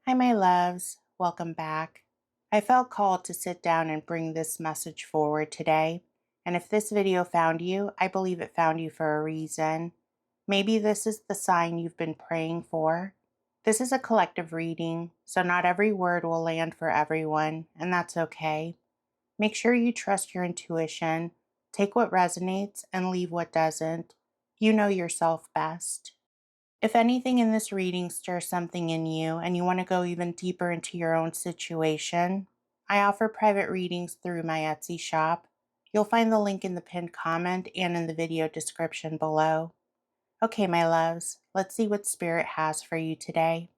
Hi, my loves. Welcome back. I felt called to sit down and bring this message forward today. And if this video found you, I believe it found you for a reason. Maybe this is the sign you've been praying for. This is a collective reading, so not every word will land for everyone, and that's okay. Make sure you trust your intuition, take what resonates, and leave what doesn't. You know yourself best. If anything in this reading stirs something in you and you want to go even deeper into your own situation, I offer private readings through my Etsy shop. You'll find the link in the pinned comment and in the video description below. Okay, my loves, let's see what Spirit has for you today.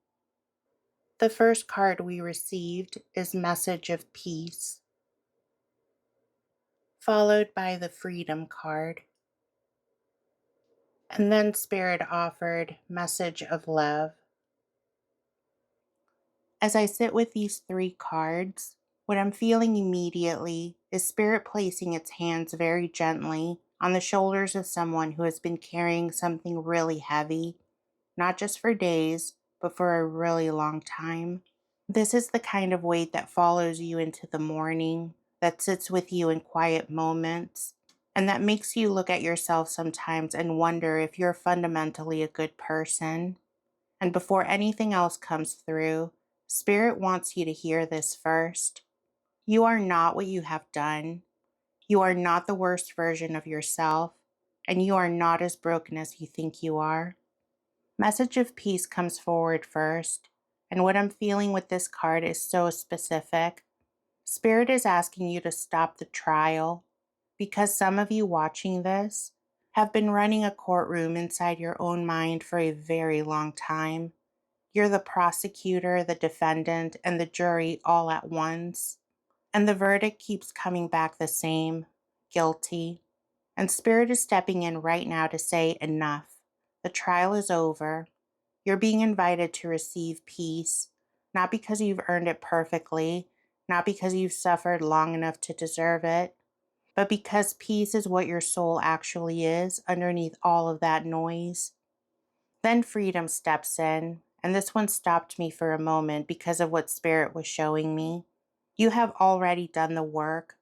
The first card we received is Message of Peace, followed by the Freedom card. And then Spirit offered Message of Love. As I sit with these three cards, what I'm feeling immediately is Spirit placing its hands very gently on the shoulders of someone who has been carrying something really heavy, not just for days, but for a really long time. This is the kind of weight that follows you into the morning, that sits with you in quiet moments, and that makes you look at yourself sometimes and wonder if you're fundamentally a good person. And before anything else comes through, Spirit wants you to hear this first. You are not what you have done. You are not the worst version of yourself, and you are not as broken as you think you are. Message of Peace comes forward first, and what I'm feeling with this card is so specific. Spirit is asking you to stop the trial, because some of you watching this have been running a courtroom inside your own mind for a very long time. You're the prosecutor, the defendant, and the jury all at once. And the verdict keeps coming back the same, guilty. And Spirit is stepping in right now to say enough. The trial is over. You're being invited to receive peace, not because you've earned it perfectly, not because you've suffered long enough to deserve it, but because peace is what your soul actually is underneath all of that noise. Then freedom steps in, and this one stopped me for a moment because of what Spirit was showing me. You have already done the work.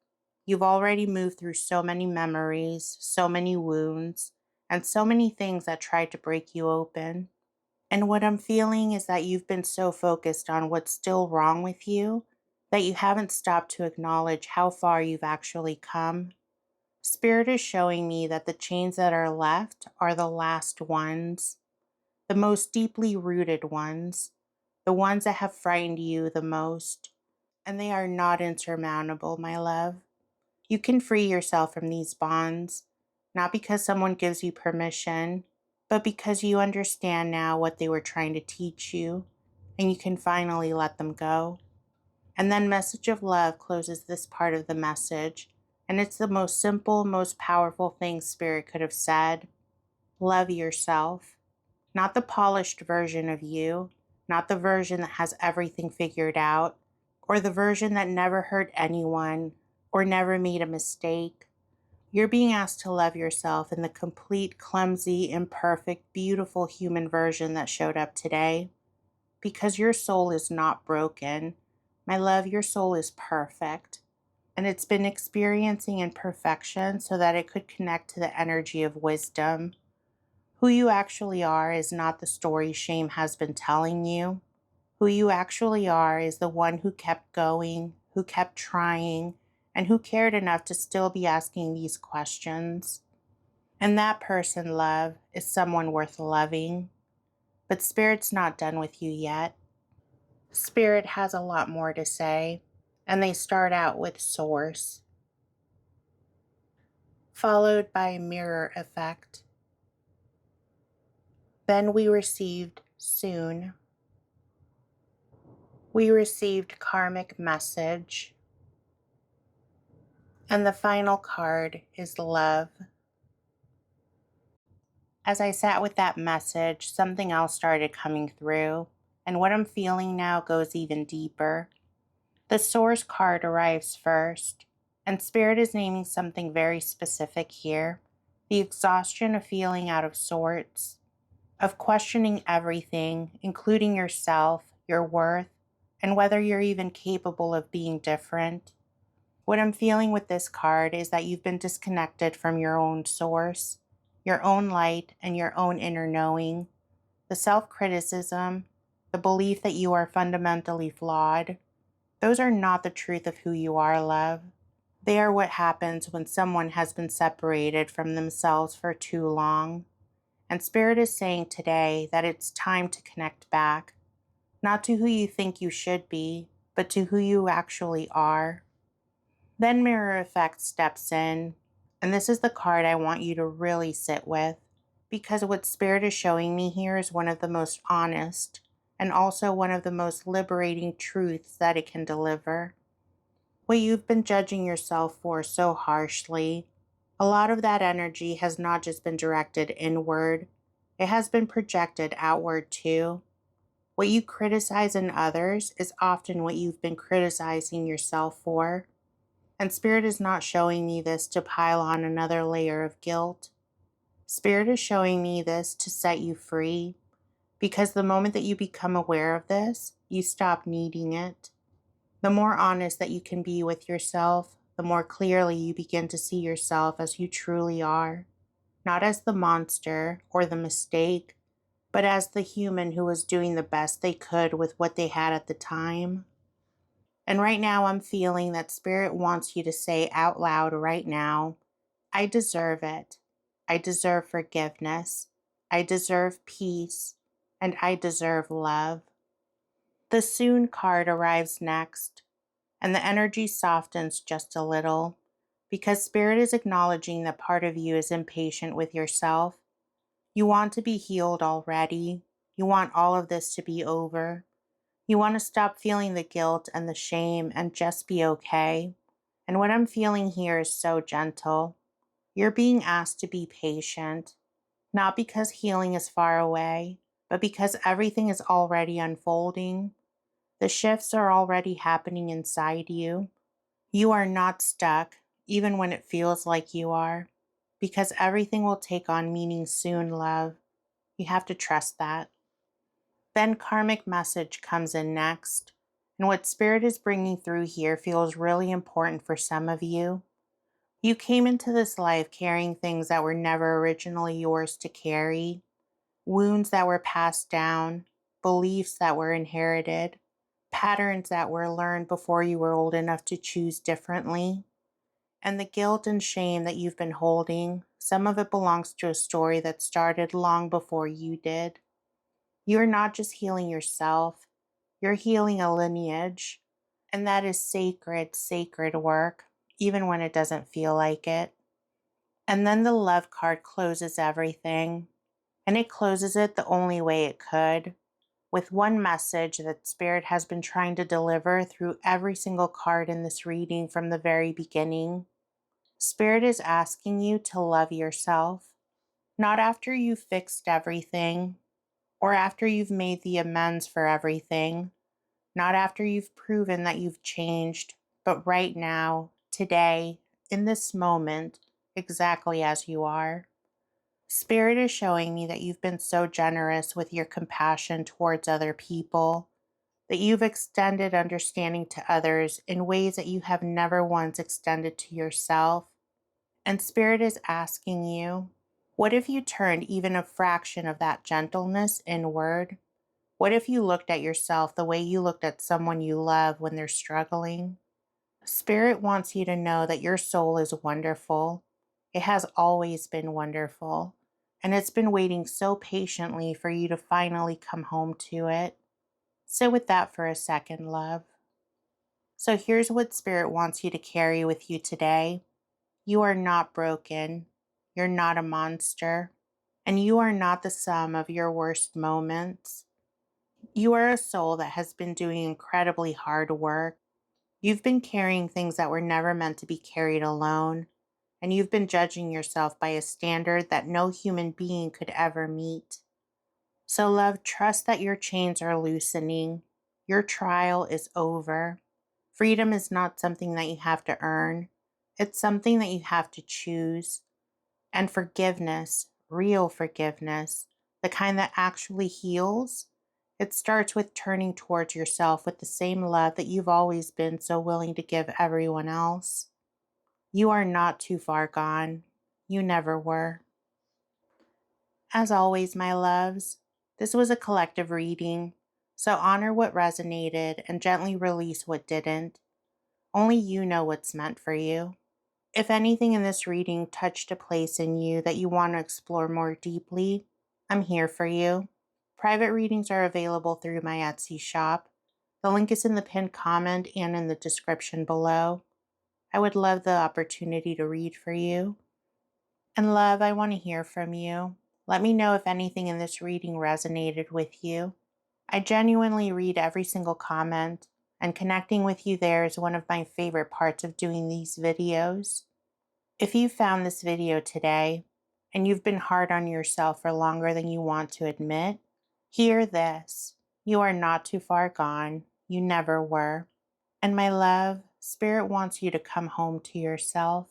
You've already moved through so many memories, so many wounds, and so many things that tried to break you open. And what I'm feeling is that you've been so focused on what's still wrong with you that you haven't stopped to acknowledge how far you've actually come. Spirit is showing me that the chains that are left are the last ones, the most deeply rooted ones, the ones that have frightened you the most, and they are not insurmountable, my love. You can free yourself from these bonds, not because someone gives you permission, but because you understand now what they were trying to teach you, and you can finally let them go. And then Message of Love closes this part of the message, and it's the most simple, most powerful thing Spirit could have said. Love yourself. Not the polished version of you, not the version that has everything figured out, or the version that never hurt anyone or never made a mistake. You're being asked to love yourself in the complete, clumsy, imperfect, beautiful human version that showed up today. Because your soul is not broken. My love, your soul is perfect. And it's been experiencing imperfection so that it could connect to the energy of wisdom. Who you actually are is not the story shame has been telling you. Who you actually are is the one who kept going, who kept trying, and who cared enough to still be asking these questions. And that person, love, is someone worth loving. But Spirit's not done with you yet. Spirit has a lot more to say, and they start out with Source, followed by Mirror Effect. Then we received Soon. We received Karmic Message. And the final card is Love. As I sat with that message, something else started coming through, and what I'm feeling now goes even deeper. The Source card arrives first, and Spirit is naming something very specific here. The exhaustion of feeling out of sorts, of questioning everything, including yourself, your worth, and whether you're even capable of being different. What I'm feeling with this card is that you've been disconnected from your own source, your own light, and your own inner knowing. The self-criticism, the belief that you are fundamentally flawed, those are not the truth of who you are, love. They are what happens when someone has been separated from themselves for too long. And Spirit is saying today that it's time to connect back, not to who you think you should be, but to who you actually are. Then Mirror Effect steps in, and this is the card I want you to really sit with, because what Spirit is showing me here is one of the most honest and also one of the most liberating truths that it can deliver. What you've been judging yourself for so harshly, a lot of that energy has not just been directed inward, it has been projected outward too. What you criticize in others is often what you've been criticizing yourself for. And Spirit is not showing me this to pile on another layer of guilt. Spirit is showing me this to set you free, because the moment that you become aware of this, you stop needing it. The more honest that you can be with yourself, the more clearly you begin to see yourself as you truly are, not as the monster or the mistake, but as the human who was doing the best they could with what they had at the time. And right now, I'm feeling that Spirit wants you to say out loud right now, I deserve it. I deserve forgiveness. I deserve peace. And I deserve love. The Soon card arrives next, and the energy softens just a little, because Spirit is acknowledging that part of you is impatient with yourself. You want to be healed already. You want all of this to be over. You want to stop feeling the guilt and the shame and just be okay. And what I'm feeling here is so gentle. You're being asked to be patient, not because healing is far away, but because everything is already unfolding. The shifts are already happening inside you. You are not stuck, even when it feels like you are, because everything will take on meaning soon, love. You have to trust that. Then Karmic message comes in next, and what Spirit is bringing through here feels really important for some of you. You came into this life carrying things that were never originally yours to carry, wounds that were passed down, beliefs that were inherited, patterns that were learned before you were old enough to choose differently. And the guilt and shame that you've been holding, some of it belongs to a story that started long before you did. You're not just healing yourself, you're healing a lineage. And that is sacred, sacred work, even when it doesn't feel like it. And then the Love card closes everything. And it closes it the only way it could, with one message that Spirit has been trying to deliver through every single card in this reading from the very beginning. Spirit is asking you to love yourself, not after you've fixed everything, or after you've made the amends for everything, not after you've proven that you've changed, but right now, today, in this moment, exactly as you are. Spirit is showing me that you've been so generous with your compassion towards other people, that you've extended understanding to others in ways that you have never once extended to yourself. And Spirit is asking you, what if you turned even a fraction of that gentleness inward? What if you looked at yourself the way you looked at someone you love when they're struggling? Spirit wants you to know that your soul is wonderful. It has always been wonderful, and it's been waiting so patiently for you to finally come home to it. Sit with that for a second, love. So here's what Spirit wants you to carry with you today. You are not broken. You're not a monster. And you are not the sum of your worst moments. You are a soul that has been doing incredibly hard work. You've been carrying things that were never meant to be carried alone, and you've been judging yourself by a standard that no human being could ever meet. So, love, trust that your chains are loosening. Your trial is over. Freedom is not something that you have to earn. It's something that you have to choose. And forgiveness, real forgiveness, the kind that actually heals, It starts with turning towards yourself with the same love that you've always been so willing to give everyone else. You are not too far gone. You never were. As always, my loves, this was a collective reading, so honor what resonated and gently release what didn't. Only you know what's meant for you. If anything in this reading touched a place in you that you want to explore more deeply, I'm here for you. Private readings are available through my Etsy shop. The link is in the pinned comment and in the description below. I would love the opportunity to read for you. And love, I want to hear from you. Let me know if anything in this reading resonated with you. I genuinely read every single comment, and connecting with you there is one of my favorite parts of doing these videos. If you found this video today, and you've been hard on yourself for longer than you want to admit, hear this. You are not too far gone. You never were. And my love, Spirit wants you to come home to yourself.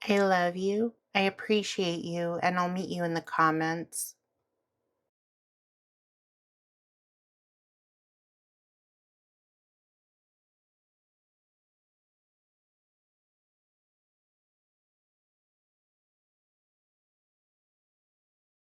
I love you. I appreciate you, and I'll meet you in the comments.